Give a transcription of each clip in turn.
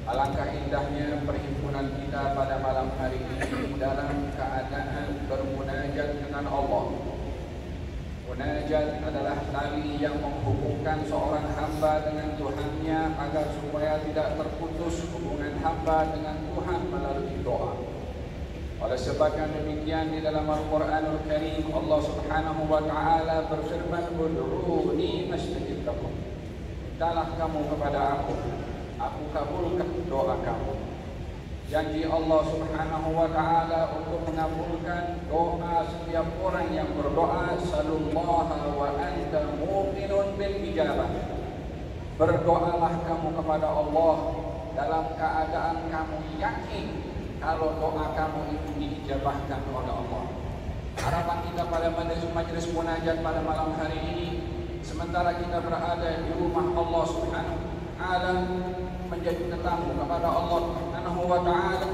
Alangkah indahnya perhimpunan kita pada malam hari ini dalam keadaan bermunajat dengan Allah. Munajat adalah tali yang menghubungkan seorang hamba dengan Tuhannya agar supaya tidak terputus hubungan hamba dengan Tuhan melalui doa. Oleh sebab yang demikian di dalam Al-Quranul Karim Allah Subhanahu wa taala berfirman, "Ud'uuni astajib lakum." Mintalah kamu kepada aku kabulkan doa kamu. Janji Allah Subhanahu wa taala untuk mengabulkan doa setiap orang yang berdoa, "Sallallahu wa anta muqinun bil ijabah." Berdoalah kamu kepada Allah dalam keadaan kamu yakin kalau doa kamu itu diijabahkan oleh Allah. Harapan kita pada majlis munajat pada malam hari ini, sementara kita berada di rumah Allah Subhanahu wa taala menjadi tetamu kepada Allah Subhanahu wa taala,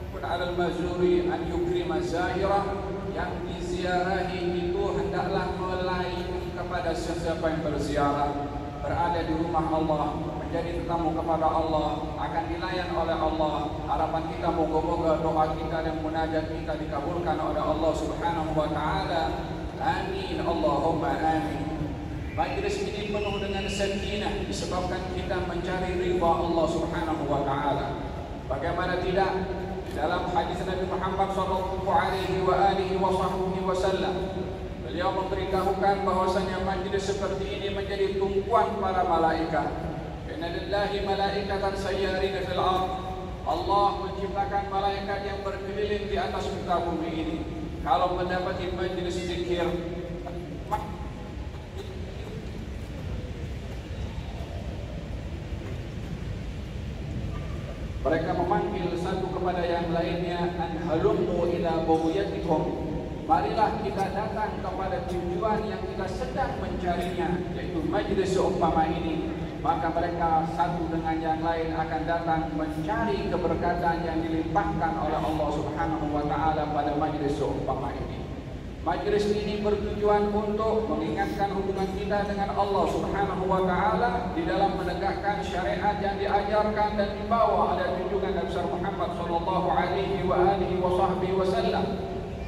pun alal mazuri an yukrima zairah, yang diziarahi itu hendaklah melayani kepada sesiapa yang berziarah. Berada di rumah Allah, menjadi tetamu kepada Allah, akan dilayan oleh Allah. Harapan kita moga-moga doa kita dan munajat kita dikabulkan oleh Allah Subhanahu wa taala. Amin, Allahumma amin. Majlis ini penuh dengan sakinah disebabkan kita mencari ridha Allah Subhanahu wa taala. Bagaimana tidak, di dalam hadis Nabi Muhammad sallallahu alaihi wasallam, beliau memberitahukan bahwasanya majlis seperti ini menjadi tumpuan para malaikat. Inna lillahi malaikatan sayyarina fil ardh. Allah menciptakan malaikat yang berkeliling di atas muka bumi ini. Kalau mendapati majlis zikir, mereka memanggil satu kepada yang lainnya, an halummu ila bughiyatikum. Marilah kita datang kepada tujuan yang kita sedang mencarinya, yaitu majlis seumpama ini. Maka mereka satu dengan yang lain akan datang mencari keberkatan yang dilimpahkan oleh Allah Subhanahu wa taala pada majlis seumpama ini. Majlis ini bertujuan untuk mengingatkan hubungan kita dengan Allah Subhanahu wa taala di dalam menegakkan syariat yang diajarkan dan dibawa oleh junjungan Nabi besar Muhammad sallallahu alaihi wasallam.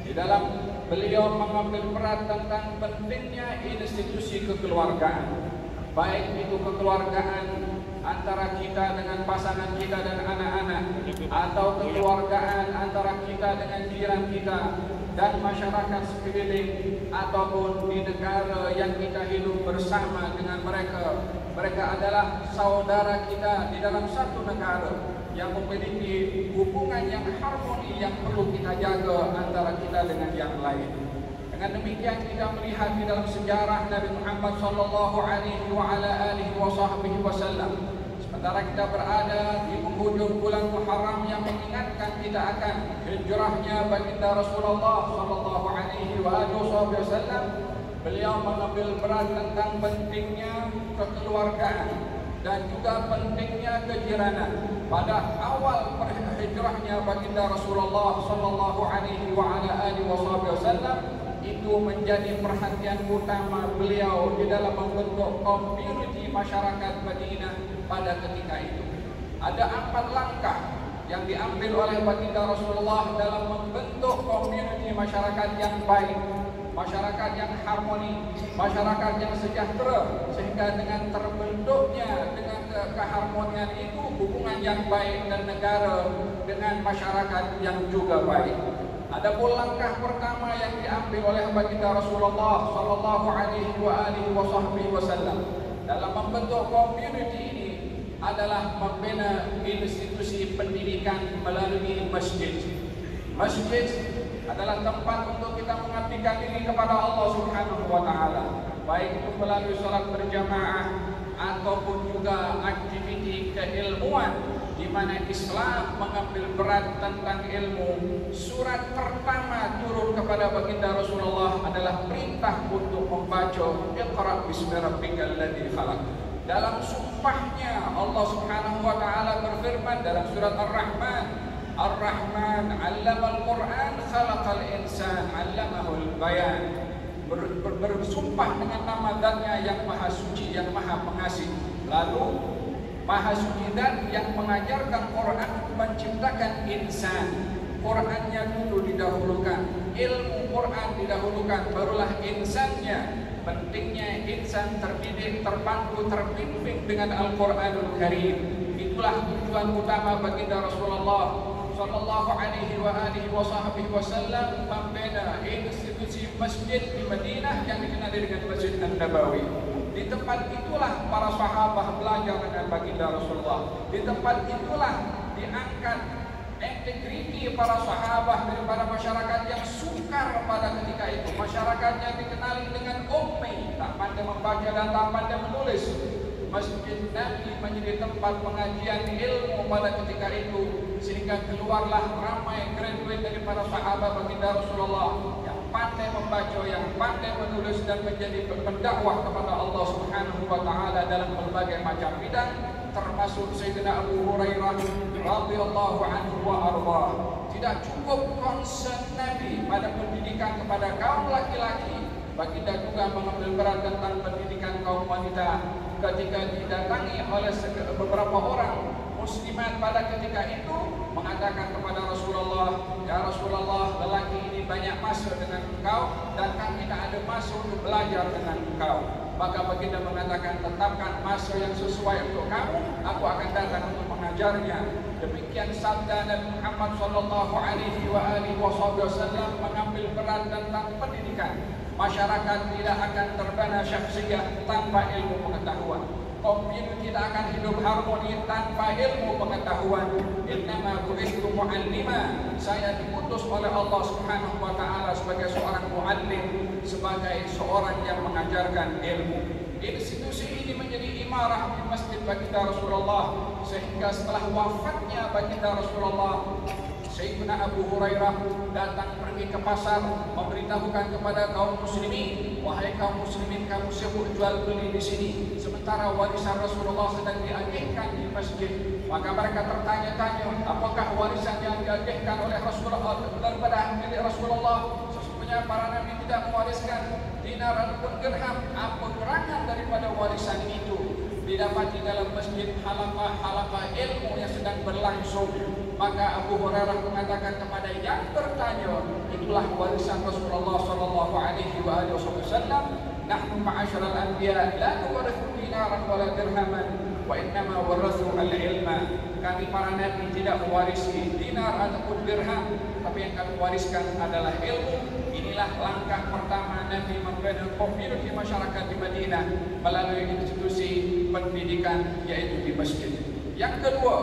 Di dalam beliau mengambil peran tentang pentingnya institusi kekeluargaan. Baik itu kekeluargaan antara kita dengan pasangan kita dan anak-anak, atau kekeluargaan antara kita dengan jiran kita dan masyarakat sekeliling, ataupun di negara yang kita hidup bersama dengan mereka. Mereka adalah saudara kita di dalam satu negara yang memiliki hubungan yang harmoni yang perlu kita jaga antara kita dengan yang lain. Dengan demikian kita melihat di dalam sejarah Nabi Muhammad sallallahu alaihi wasallam, sementara kita berada di penghujung bulan Muharram yang mengingatkan kita akan hijrahnya baginda Rasulullah sallallahu alaihi wasallam, beliau mengambil peran tentang pentingnya kekeluargaan dan juga pentingnya kejiranan. Pada awal hijrahnya baginda Rasulullah sallallahu alaihi wasallam, itu menjadi perhatian utama beliau di dalam membentuk community masyarakat Madinah pada ketika itu. Ada 4 langkah yang diambil oleh baginda Rasulullah dalam membentuk community masyarakat yang baik, masyarakat yang harmoni, masyarakat yang sejahtera, sehingga dengan terbentuknya dengan keharmonian itu hubungan yang baik dan negara dengan masyarakat yang juga baik. Adapun langkah pertama yang diambil oleh baginda Rasulullah sallallahu alaihi wasallam dalam membentuk community ini adalah membina institusi pendidikan melalui masjid. Masjid adalah tempat untuk kita mengabdikan diri kepada Allah Subhanahu wa taala, baik itu melalui salat berjamaah ataupun juga aktiviti keilmuan di mana Islam mengambil peran tentang ilmu. Surat pertama turun kepada baginda Rasulullah adalah perintah untuk membaca Iqra bismi rabbikal ladzi khalaq. Dalam sumpahnya Allah Subhanahu wa taala berfirman dalam surat Ar-Rahman, Ar-Rahman 'allamal Qur'an khalaqal insan 'allamahul bayan. Bersumpah dengan nama Zat-Nya yang Maha Suci, yang Maha Pengasih. Lalu Maha Suci Dan yang mengajarkan Quran menciptakan insan. Qurannya dulu didahulukan, ilmu Quran didahulukan, barulah insannya. Pentingnya insan terdidik, terpandu, terbimbing dengan Al-Quranul Karim. Itulah tujuan utama baginda Rasulullah sallallahu alaihi wasallam membina institusi masjid di Madinah yang dikenal dengan Masjid An-Nabawi. Di tempat itulah para sahabat belajar dengan baginda Rasulullah. Di tempat itulah diangkat integriti para sahabat daripada masyarakat yang sukar pada ketika itu. Masyarakat yang dikenali dengan ummi, tak pandai membaca dan tak pandai menulis. Masjid Nabi menjadi tempat pengajian ilmu pada ketika itu, sehingga keluarlah ramai graduate dari para sahabat baginda Rasulullah yang pandai membaca, yang pandai menulis dan menjadi pendakwah kepada Allah Subhanahu wa taala dalam berbagai macam bidang, termasuk Sayyidina Abu Hurairah radhiyallahu anhu wa ardhah. Tidak cukup concern Nabi pada pendidikan kepada kaum laki-laki, baginda juga mengambil peran tentang pendidikan kaum wanita. Ketika didatangi oleh beberapa orang muslimat pada ketika itu, mengatakan kepada Rasulullah, "Ya Rasulullah, lelaki ini banyak masa dengan engkau dan kami tak ada masa untuk belajar dengan engkau." Maka baginda mengatakan, "Tetapkan masa yang sesuai untuk kamu, aku akan datang untuk mengajarnya." Demikian sabda Nabi Muhammad sallallahu alaihi wasallam mengambil peran tentang pendidikan. Masyarakat tidak akan terbina syakhsiyah tanpa ilmu pengetahuan. Komunitas tidak akan hidup harmoni tanpa ilmu pengetahuan. Innama bu'istu mu'allima. Saya diutus oleh Allah Subhanahu wa taala sebagai seorang muallim, sebagai seorang yang mengajarkan ilmu. Institusi ini menjadi imarah di masjid baginda Rasulullah, sehingga setelah wafatnya baginda Rasulullah, Sayyidina Abu Hurairah datang pergi ke pasar memberitahukan kepada kaum muslimin, wahai kaum muslimin, kamu sibuk jual beli di sini, sementara warisan Rasulullah sedang diagihkan di masjid. Maka mereka tertanya-tanya, apakah warisan yang diagihkan oleh Rasulullah daripada milik Rasulullah? Sesungguhnya para nabi tidak mewariskan dinar ataupun dirham. Apa gerangan daripada warisan itu? Didapati dalam masjid halaqah ilmu yang sedang berlangsung. Maka Abu Hurairah mengatakan kepada yang bertanya, itulah warisan Rasulullah sallallahu alaihi wasallam. Nahnu ma'asyaral anbiya la nuwarithu dinaran wala dirhaman wa innama warathu al-ilma. Kami para nabi tidak mewarisi dinar ataupun dirham, tapi yang kami wariskan adalah ilmu. Inilah langkah pertama Nabi membina komunitas masyarakat di Madinah melalui institusi pendidikan, yaitu di masjid. Yang kedua,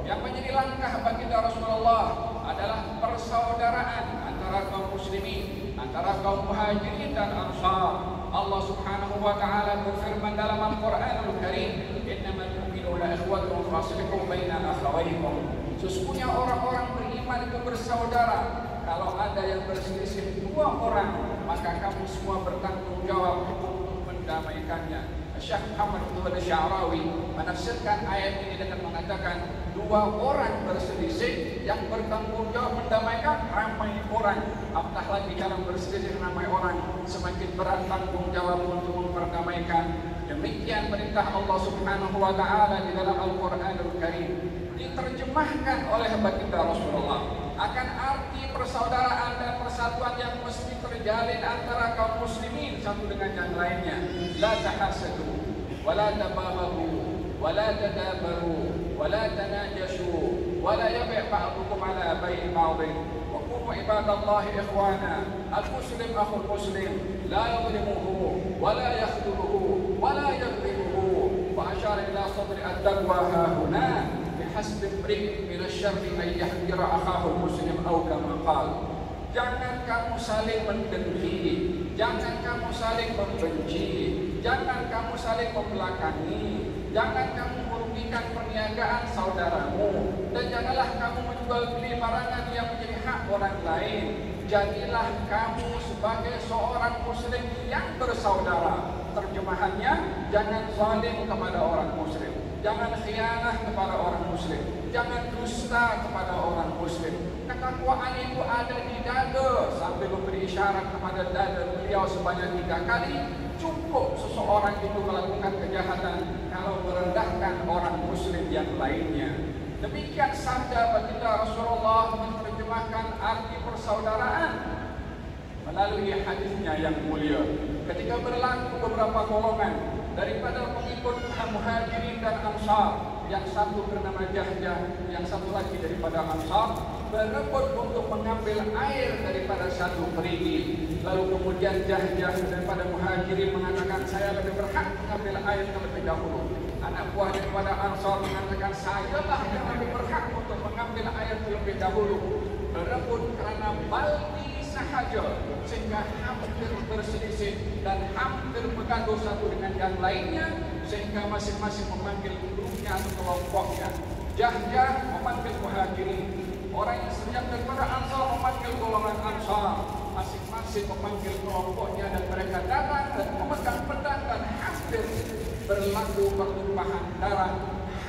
yang menjadi langkah baginda Rasulullah adalah persaudaraan antara kaum muslimin, antara kaum muhajirin dan ansar. Allah Subhanahu wa taala berfirman dalam Al-Qur'anul Karim, "Innamal mu'minuna ikhwatun faslihu baina akhawaykum." Sesungguhnya orang-orang beriman itu bersaudara. Kalau ada yang berselisih dua orang, maka kamu semua bertanggung jawab untuk mendamaikannya. Syekh Muhammad bin Sya'rawi menafsirkan ayat ini dengan mengatakan, dua orang berselisih yang bertanggung jawab mendamaikan ramai orang. Apatah lagi dalam berselisih ramai orang, semakin berat tanggung jawab untuk memperdamaikan. Demikian perintah Allah Subhanahu wa taala di dalam Al-Qur'anul Karim, diterjemahkan oleh baginda Rasulullah akan arti persaudaraan dan persatuan yang mesti terjalin antara kaum muslimin satu dengan yang lainnya. La tahasadu, wa la tabaghabu, wa la tadabaru, wa la tanajashu, wa la yabi' ba'dukum ala bai'i ba'din. Wa kunu ibadallahi ikhwana. Al-muslim akhul muslim, la yadhlimuhu, wa la yakhdhuruhu, wa la yadhlimuhu. Wa asyara ila sadri ad-daqwa hahuna. Hasbi imri'in min asy-syarri an yahqira akhahu muslim aw kama qala. Jangan kamu saling mendengki, jangan kamu saling membenci, jangan kamu saling membelakangi, jangan kamu merugikan perniagaan saudaramu, dan janganlah kamu menjual beli barangan yang menjadi hak orang lain. Jadilah kamu sebagai seorang muslim yang bersaudara. Terjemahannya, jangan zalim kepada orang muslim, jangan khianah kepada orang muslim, jangan dusta kepada orang muslim. Ketakwaan itu ada di dada, sambil memberi isyarat kepada dada beliau sebanyak 3 kali. Cukup seseorang itu melakukan kejahatan kalau merendahkan orang muslim yang lainnya. Demikian sabda baginda Rasulullah menerjemahkan arti persaudaraan melalui hadisnya yang mulia. Ketika berlaku beberapa golongan daripada pengikut Muhajirin dan Ansar, yang satu bernama Jahjah, yang satu lagi daripada Ansar, berebut untuk mengambil air daripada satu perigi. Lalu kemudian Jahjah daripada Muhajirin mengatakan, saya lebih berhak mengambil air terlebih dahulu. Anak buah daripada Ansar mengatakan, sayalah yang lebih berhak untuk mengambil air terlebih dahulu. Berebut karena baldi sahaja, sehingga hampir berselisih dan hampir bergaduh satu dengan yang lainnya, sehingga masing-masing memanggil grupnya atau kelompoknya. Jahjah memanggil Muhajirin, orang yang sejak daripada Ansar memanggil golongan Ansar, masing-masing memanggil kelompoknya, dan mereka datang dan memegang pedang dan hampir berlaku pertumpahan darah.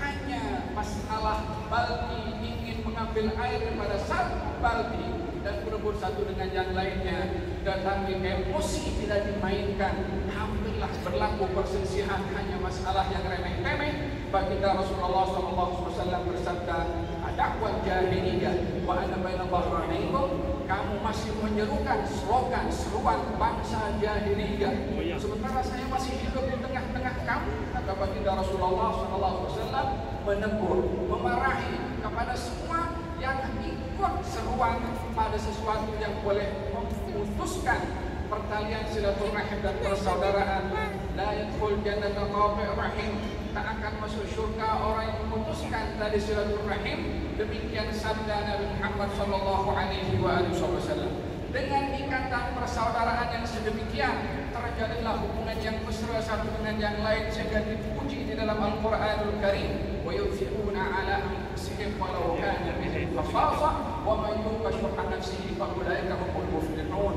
Hanya masalah baldi, ingin mengambil air daripada satu baldi dan berebut satu dengan yang lainnya, tetapi emosi tidak dimainkan. Hampirlah berlaku perselisihan hanya masalah yang remeh-temeh. Baginda Rasulullah SAW bersabda, "Dakwah jahiliyah wa ana baina dhahranaikum kamu masih menyerukan slogan seruan bangsa jahiliyah. Sementara saya masih hidup di tengah-tengah kamu, kata baginda Rasulullah SAW, menegur, memarahi kepada semua yang ikut seruan pada sesuatu yang boleh memutuskan pertalian silaturahim dan persaudaraan. La yadkhul jannata qati' rahim, tak akan masuk syurga orang yang memutuskan tali silaturahim. Demikian sabda Nabi Muhammad sallallahu alaihi wasallam. Dengan ikatan persaudaraan yang sedemikian, terjadilah hubungan yang mesra satu dengan yang lain sehingga dipuji di dalam Al-Qur'anul Karim. Wa yunfiquna 'ala anfusihim walau kana bihim khasasah wa man yuqa shuhha nafsihi fa ulaika humul muflihun.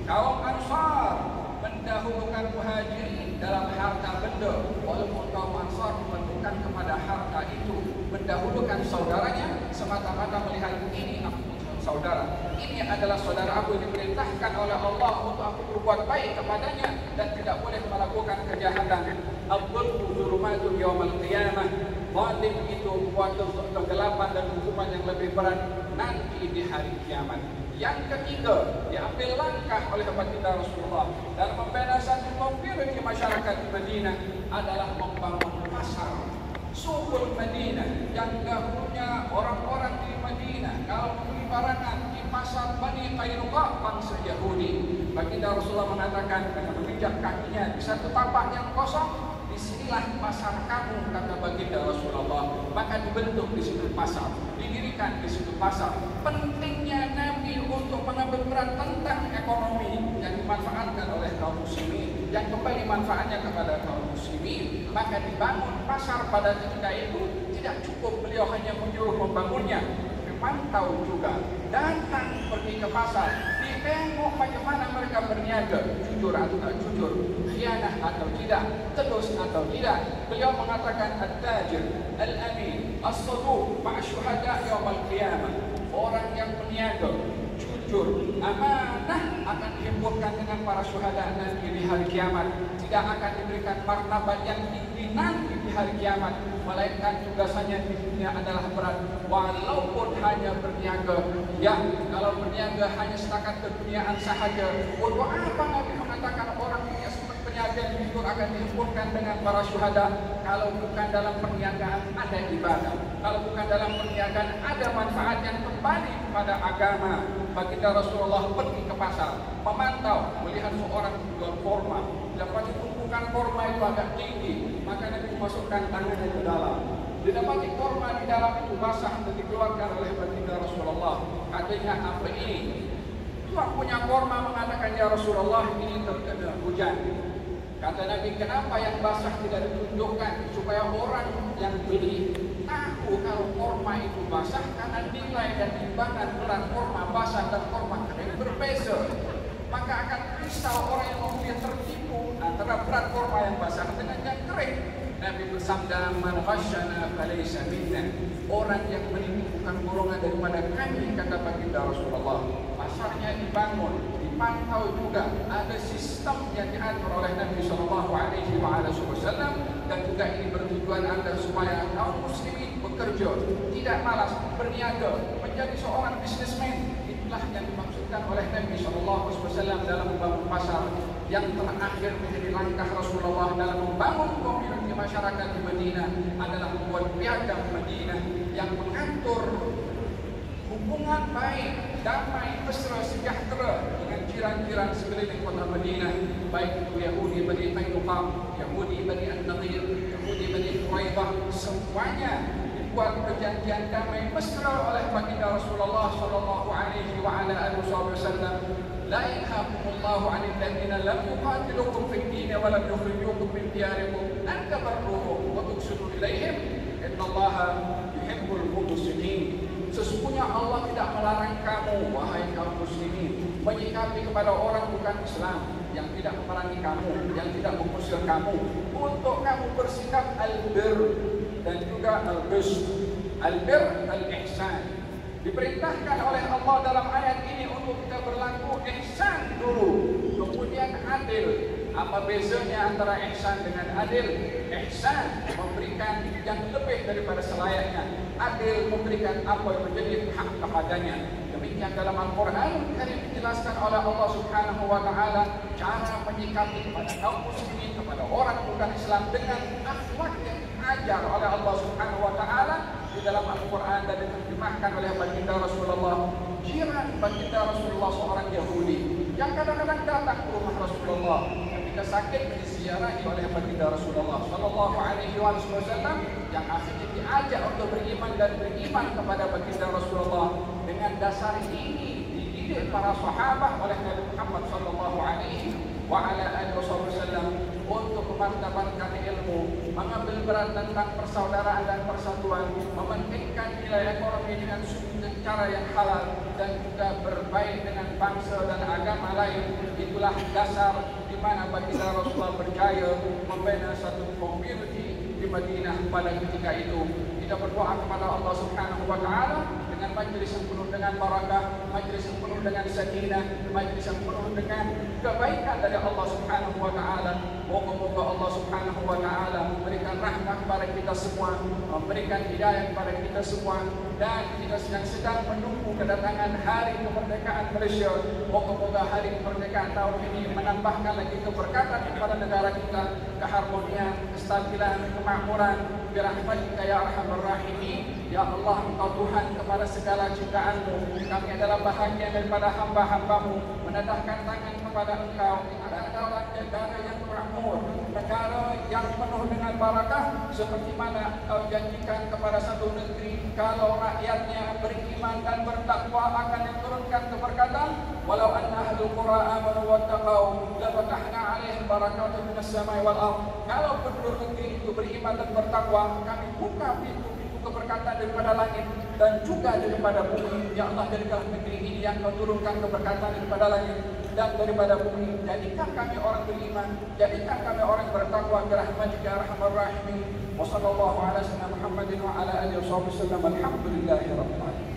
Kaum Ansar mendahulukan Muhajirin dalam harta benda, walaupun kaum Ansar mementingkan kepada harta itu, mendahulukan saudaranya semata-mata melihat ini aku saudara, ini adalah saudara aku yang diperintahkan oleh Allah untuk aku berbuat baik kepadanya dan tidak boleh melakukan kejahatan. Al-Dhulmu zulumatun yawmal qiyamah, zalim itu suatu kegelapan dan hukuman yang lebih berat nanti di hari kiamat. Yang ketiga, diambil langkah oleh baginda Rasulullah dalam pembebasan konflik di masyarakat di Madinah adalah membangun pasar. Suqul Madinah yang dahulunya orang-orang di Madinah kalau membeli barangan di pasar Bani Qainuqa bangsa Yahudi. Baginda Rasulullah mengatakan dengan menginjak kakinya di satu tapak yang kosong, disinilah pasar kamu, kata baginda Rasulullah. Maka dibentuk di situ pasar, didirikan di situ pasar. Pentingnya Nabi untuk mengambil peran tentang ekonomi yang dimanfaatkan oleh kaum muslimin, yang kembali manfaatnya kepada kaum muslimin. Maka dibangun pasar pada ketika itu. Tidak cukup beliau hanya menyuruh membangunnya, memantau juga, datang pergi ke pasar, ditengok bagaimana mereka berniaga, jujur atau tak jujur, khianah atau tidak, terus atau tidak. Beliau mengatakan at-tajir, al-amin, as-saduq ma'a syuhada yaumil qiyamah. Orang yang berniaga, jujur, amanah akan dihimpunkan dengan para syuhada nanti di hari kiamat. Tidak akan diberikan martabat yang tinggi nanti di hari kiamat, melainkan tugasannya di dunia adalah berat. Walaupun hanya berniaga, ya kalau berniaga hanya setakat keduniaan sahaja, untuk apa Nabi mengatakan orang punya perniagaan itu akan dihubungkan dengan para syuhada? Kalau bukan dalam perniagaan ada ibadah, kalau bukan dalam perniagaan ada manfaat yang kembali kepada agama. Baginda Rasulullah pergi ke pasar, memantau, melihat seorang jual korma, dapati tumpukan korma itu agak tinggi, maka Nabi memasukkan tangannya ke dalam. Didapati korma di dalam itu basah dan dikeluarkan oleh baginda Rasulullah. Katanya, apa ini? Tuan punya korma mengatakan, ya Rasulullah, ini terkena hujan. Kata Nabi, kenapa yang basah tidak ditunjukkan supaya orang yang beli tahu kalau korma itu basah, karena nilai dan timbangan berat korma basah dan korma kering berbeza. Maka akan risau orang yang membeli tertipu antara berat korma yang basah dengan yang kering. Nabi bersabda, man ghasyana falaysa minna. Orang yang menipu bukan golongan daripada kami, kata baginda Rasulullah. Pasarnya dibangun, dipantau juga, ada sistem yang diatur oleh Nabi sallallahu alaihi wasallam, dan juga ini bertujuan agar supaya kaum muslimin bekerja, tidak malas, berniaga, menjadi seorang bisnismen. Itulah yang dimaksudkan oleh Nabi sallallahu alaihi wasallam dalam membangun pasar. Yang terakhir menjadi langkah Rasulullah dalam membangun komunitas masyarakat di Madinah adalah membuat piagam Madinah yang mengatur hubungan baik, damai, mesra, sejahtera dengan jiran-jiran sekeliling kota Madinah, baik itu Yahudi Bani Qainuqa, Yahudi Bani An-Nadir, Yahudi Bani Quraidah, semuanya dibuat perjanjian damai mesra oleh baginda Rasulullah sallallahu alaihi wasallam. La yanhaakumullahu 'anil ladzina lam yuqatilukum fid din wa lam yukhrijukum min diyarikum an tabarruhum wa tuqsitu ilaihim innallaha yuhibbul muqsitin. Sesungguhnya Allah tidak melarang kamu, wahai kaum muslimin, menyikapi kepada orang bukan Islam yang tidak memerangi kamu, yang tidak mengusir kamu, untuk kamu bersikap al-bir dan juga al-qist. Al-bir, al-ihsan. Diperintahkan oleh Allah dalam ayat ini untuk kita berlaku ihsan dulu, kemudian adil. Apa bezanya antara ihsan dengan adil? Ihsan memberikan yang lebih daripada selayaknya, adil memberikan apa yang menjadi hak kepadanya. Demikian dalam Al-Quran Karim dijelaskan oleh Allah Subhanahu wa Ta'ala cara menyikapi kepada kaum muslimin, kepada orang bukan Islam dengan akhlak yang diajar oleh Allah Subhanahu wa Ta'ala di dalam Al-Quran dan diterjemahkan oleh baginda Rasulullah. Jiran baginda Rasulullah seorang Yahudi yang kadang-kadang datang ke rumah Rasulullah ketika sakit diziarahi oleh baginda Rasulullah Sallallahu Alaihi Wasallam, yang akhirnya diajak untuk beriman dan beriman kepada baginda Rasulullah. Dengan dasar ini dididik para sahabat oleh Nabi Muhammad Sallallahu Alaihi Wasallam untuk memartabatkan ilmu, mengambil peran tentang persaudaraan dan persatuan, mementingkan nilai ekonomi dengan cara yang halal, dan juga berbaik dengan bangsa dan agama lain. Itulah dasar di mana baginda Rasulullah berjaya membina satu community di Madinah pada ketika itu. Kita berdoa kepada Allah Subhanahu wa Ta'ala dengan majlis yang penuh dengan barakah, majlis yang penuh dengan sakinah, majlis yang penuh dengan kebaikan dari Allah Subhanahu wa Ta'ala. Moga-moga Allah Subhanahu wa Ta'ala memberikan rahmat kepada kita semua, memberikan hidayah kepada kita semua, dan kita sedang menunggu kedatangan hari kemerdekaan Malaysia. Moga-moga hari kemerdekaan tahun ini menambahkan lagi keberkatan kepada negara kita, keharmonian, kestabilan, kemakmuran. Birahmatika ya arhamar rahimin. Ya Allah, Engkau Tuhan kepada segala ciptaanmu. Kami adalah bahagian daripada hamba-hambamu. Menadahkan tangan kepada Engkau. Adalah negara yang makmur, negara yang penuh dengan barakah, seperti mana Engkau janjikan kepada satu negeri, kalau rakyatnya beriman dan bertakwa akan diturunkan keberkatan. Walau anna ahlul qura amanu wattaqau la fatahna 'alaihim barakatun minas samai wal ardh. Kalau penduduk negeri itu beriman dan bertakwa, kami buka pintu-pintu keberkatan daripada langit dan juga daripada bumi. Ya Allah, jadikanlah negeri ini yang Kau turunkan keberkatan daripada langit dan daripada bumi. Jadikan kami orang beriman, jadikan kami orang bertakwa. Birahmatika ya arhamar rahimin. Wa sallallahu ala sayyidina Muhammadin wa ala alihi wasallam. Alhamdulillahi rabbil alamin.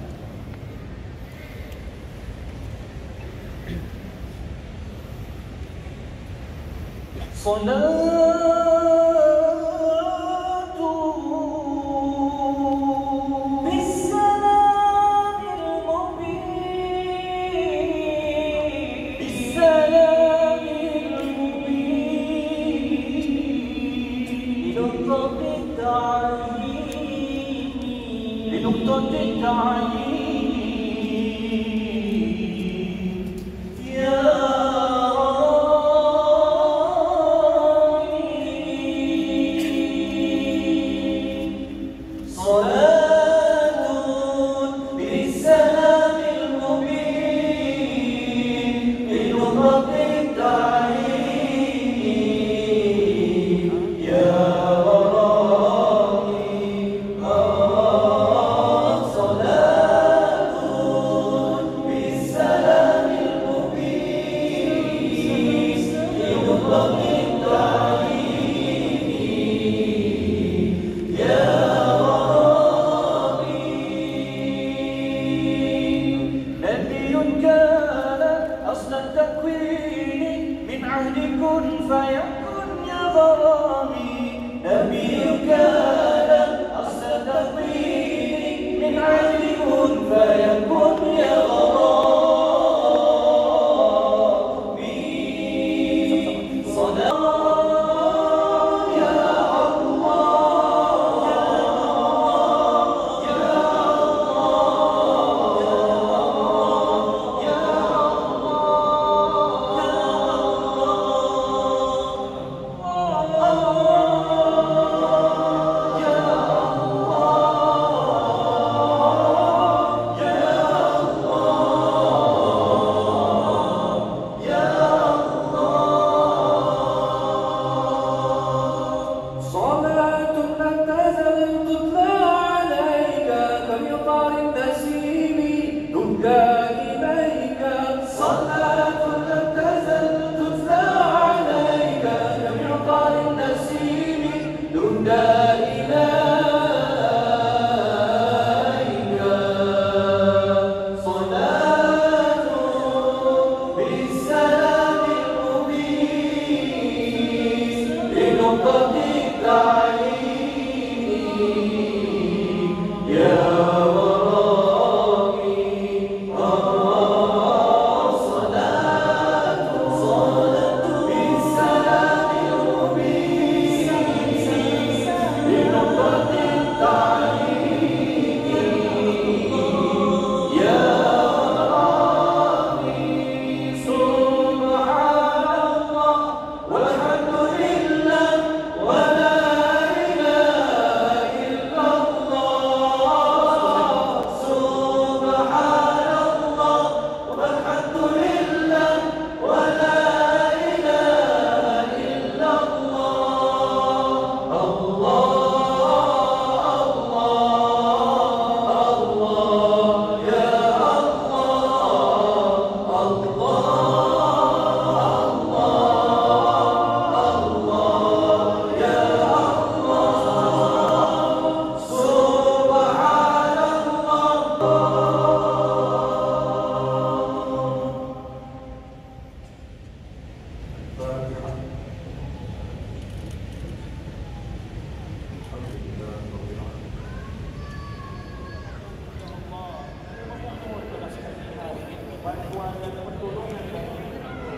bantuan dan pertolongan kami.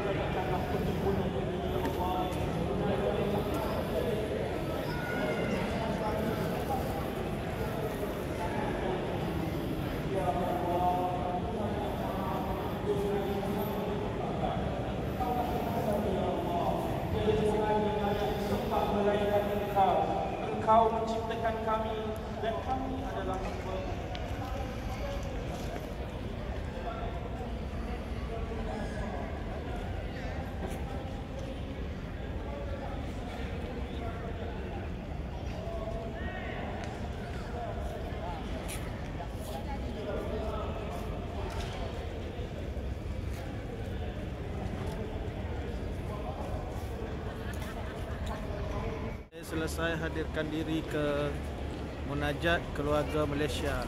Jadikanlah penjemputan kami, ya Allah. Engkau menciptakan kami dan kami adalah hamba. Selesai hadirkan diri ke munajat keluarga Malaysia.